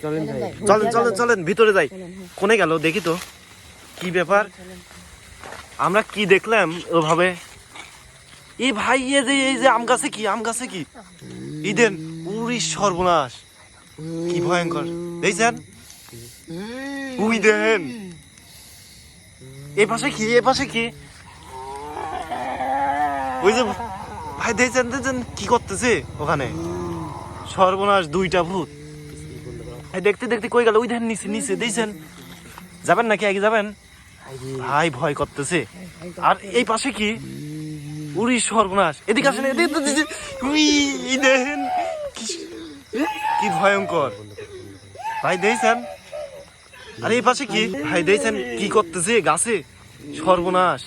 চলেন চলেন চলেন ভিতরে যাই। কোনে গেল দেখি তো কি ব্যাপার, আমরা কি দেখলাম ওভাবে। এই ভাই এই যে আম গাছে কি এই দেন, উরি সর্বনাশ কি ভয়ঙ্কর দেখছেন, উই দেন এ পাশে কি ওই যে ভাই দেখছেন কি করতেছে ওখানে, সর্বনাশ দুইটা ভূত। দেখতে দেখতে কই গেল, ওই ধান নিচে দেখছেন, যাবেন নাকি আগে যাবেন? ভাই ভয় করতেছে। আর এই পাশে কি, উরি সর্বনাশ, এদিকে আসেন, দেখেন কি ভয়ঙ্কর ভাই দেখছেন। আর এই পাশে কি ভাই দেখছেন কি করতেছে গাছে, সর্বনাশ।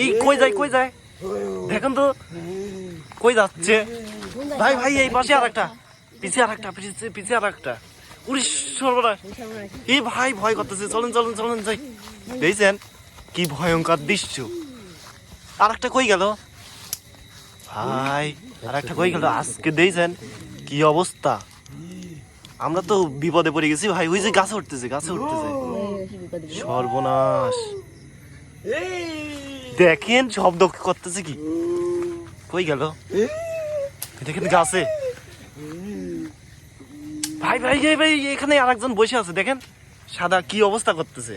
এই কই যায় দেখেন তো কই যাচ্ছে ভাই এই পাশে আর একটা, পিছিয়ে আর একটা, উড়িস সর্বনাশ। এই ভাই ভয় করতেছে, চলেন যাই। দেখছেন কি ভয়ঙ্কর দৃশ্য। আর একটা কই গেল ভাই, আর একটা কই গেল। আজকে দেখছেন কি অবস্থা, আমরা তো বিপদে পড়ে গেছি ভাই। ওই যে গাছে উঠতেছে সর্বনাশ। দেখেন শব্দ করতেছে কি, কই গেল দেখেন গাছে। ভাই এখানে আরেকজন বসে আছে দেখেন, সাদা কি অবস্থা করতেছে।